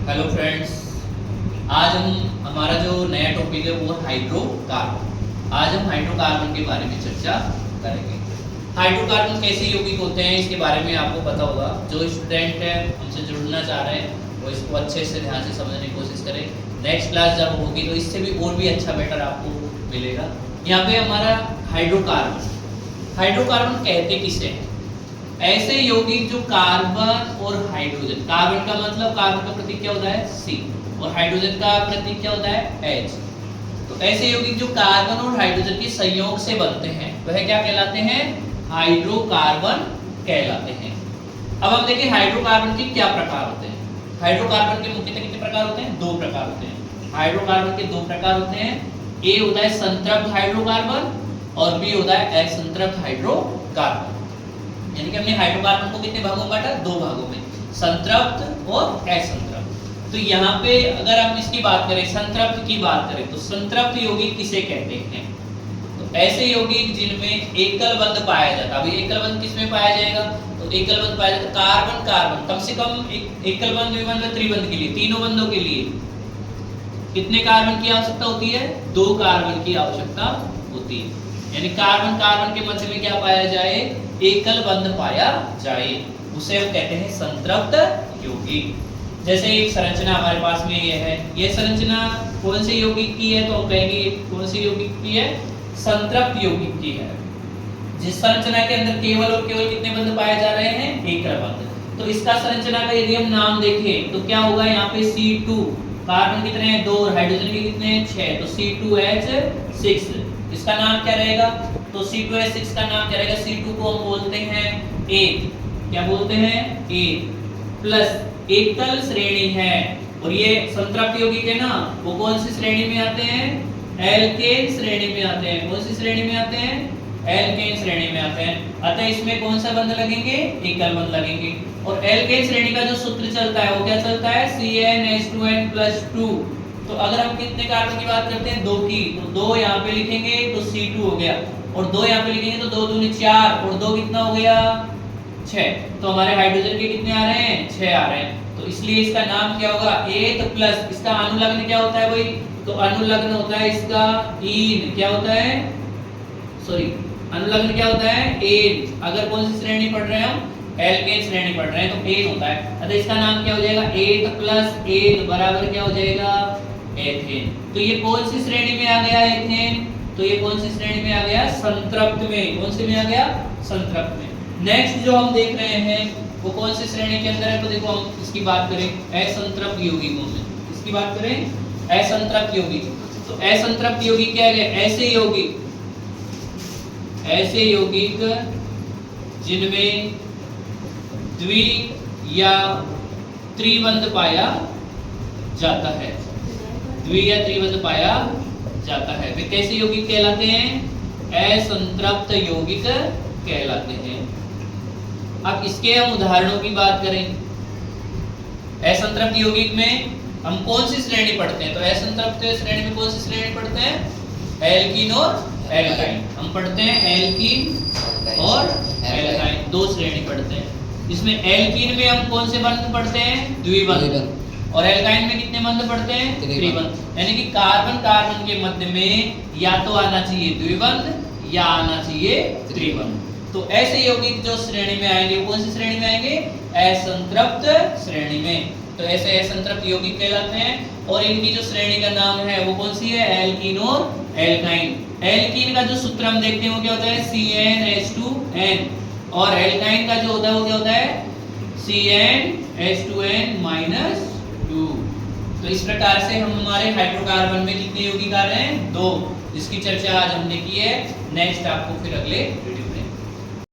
Hello friends, आज हमारा जो नया टॉपिक है वो हाइड्रोकार्बन। आज हम हाइड्रोकार्बन के बारे में चर्चा करेंगे। हाइड्रोकार्बन कैसे यौगिक होते हैं इसके बारे में आपको पता होगा। जो स्टूडेंट है हमसे जुड़ना चाह रहे हैं वो इसको अच्छे से ध्यान से समझने की कोशिश करें। नेक्स्ट क्लास जब होगी तो इससे भी और भी अच्छा बेटर आपको मिलेगा। यहाँ पे हमारा हाइड्रोकार्बन कहते किसे हैं? ऐसे यौगिक जो कार्बन और हाइड्रोजन, कार्बन का मतलब कार्बन का प्रतीक क्या होता है C और हाइड्रोजन का प्रतीक क्या होता है H। तो ऐसे यौगिक जो कार्बन और हाइड्रोजन के संयोग से बनते हैं वह क्या कहलाते हैं? हाइड्रोकार्बन कहलाते हैं। अब हम देखें हाइड्रोकार्बन के क्या प्रकार होते हैं। हाइड्रोकार्बन के मुख्यतः कितने प्रकार होते हैं? दो प्रकार होते हैं। हाइड्रोकार्बन के दो प्रकार होते हैं। ए होता है संतृप्त हाइड्रोकार्बन और बी होता है असंतृप्त हाइड्रोकार्बन। यानी कि हमने हाइड्रोकार्बन को कितने भागों में बांटा? दो भागों में, संतृप्त और असंतृप्त। तो यहाँ पे अगर हम इसकी बात करें, संतृप्त की बात करें तो संतृप्त यौगिक किसे कहते हैं? तो ऐसे यौगिक जिनमें एकल बंध पाया जाता है। अभी एकल बंध किसमें पाया जाएगा? तो एकल बंध पाया जाता है कार्बन कार्बन, कम से कम एकल बंध, द्विबंध और त्रिबंध के लिए, तीनों बंधों के लिए कितने कार्बन की आवश्यकता होती है? दो कार्बन की आवश्यकता होती है। यानी कार्बन कार्बन के मध्य में क्या पाया जाए? एकल बंध पाया जाए, उसे हम कहते हैं संतृप्त यौगिक। जैसे एक संरचना हमारे पास में ये है, ये संरचना कौन से यौगिक की है? तो हम कहेंगे कौन सी यौगिक की है? संतृप्त यौगिक की है। जिस संरचना के अंदर केवल और केवल कितने बंध पाए जा रहे हैं? एकल बंध। तो इसका संरचना का यदि हम नाम देखें तो क्या होगा? यहाँ पे C2, कार्बन कितने हैं? 2 और हाइड्रोजन के कितने हैं? 6, तो C2H6। इसका नाम क्या रहेगा? तो C2H6 का नाम क्या रहेगा? C2 को हम बोलते हैं एक, क्या बोलते हैं? एक प्लस एकल श्रेणी है। और ये संतृप्त यौगिक है ना, वो कौन सी श्रेणी में आते हैं? एल्केन श्रेणी में आते हैं। कौन सी श्रेणी में आते हैं? एल्केन श्रेणी में आते हैं। अतः इसमें कौन सा बंध लगेंगे? एकल बंध लगेंगे। और एल्केन श्रेणी का जो सूत्र चलता है वो क्या चलता है? CnH2n+2। तो अगर हम कितने कार्बन की बात करते हैं? 2 की, तो 2 यहाँ पे लिखेंगे तो C2 हो गया, और 2 यहाँ पे लिखेंगे तो 2 दूनी 4, और 2 कितना हो गया? 6। तो हमारे हाइड्रोजन के कितने आ रहे हैं? 6 आ रहे हैं। तो इसलिए इसका नाम क्या होगा? एथ प्लस, इसका अनुलग्न क्या होता है भाई? तो अनुलग्न होता है इसका ईन, क्या होता है? सॉरी, अनुलग्न क्या होता है? एन। अगर कौन सी श्रेणी पढ़ रहे हैं हम? एल्केन श्रेणी पढ़ रहे हैं तो एन होता है। अतः इसका नाम क्या हो जाएगा? एथ प्लस एन बराबर क्या हो जाएगा? एथेन। तो ये कौन सी श्रेणी में आ गया एथेन? तो ये कौन सी श्रेणी में आ गया? संतृप्त में। कौन सी में आ गया? संतृप्त में। नेक्स्ट जो हम देख रहे हैं वो कौन सी श्रेणी के अंदर है? तो देखो हम इसकी बात करें असंतृप्त यौगिकों में, इसकी बात करें असंतृप्त यौगिक। तो असंतृप्त यौगिक क्या है? ऐसे यौगिक जिनमें द्वि या त्रिबंध पाया जाता है, द्वि या त्रिबंध पाया जाता है, वे कैसे यौगिक कहलाते हैं? असंतृप्त यौगिक कहलाते हैं। अब इसके हम उदाहरणों की बात करें। असंतृप्त यौगिक में हम कौन सी श्रेणी पढ़ते हैं? तो असंतृप्त श्रेणी में कौन सी श्रेणी पढ़ते हैं? एल्कीन और एल्काइन। हम पढ़ते हैं एल्कीन और एल्काइन, दो श्रेणी पढ़ते हैं। इसमें एल्कीन में हम कौन से बंध पढ़ते हैं? द्विबंध। और एल्काइन में कितने बंध पढ़ते हैं? त्रिबंध। यानी कि कार्बन कार्बन के मध्य में या तो आना चाहिए द्विबंध या आना चाहिए त्रिबंध। तो ऐसे यौगिक जो श्रेणी में आएंगे वो कौन सी श्रेणी में आएंगे? असंतृप्त श्रेणी में। तो ऐसे असंतृप्त यौगिक कहलाते हैं। और इनकी जो श्रेणी का नाम है वो कौन सी है? एल्कीन और एल्काइन। एल्कीन का जो सूत्र हम देखते हैं वो क्या होता है? CnH2n। और एल्काइन का जो होता है वो क्या होता है? CnH2n-2। तो इस प्रकार से हम हमारे हाइड्रोकार्बन में कितने यौगिक आ रहे हैं? 2, जिसकी चर्चा आज हमने की है। नेक्स्ट आपको फिर अगले वीडियो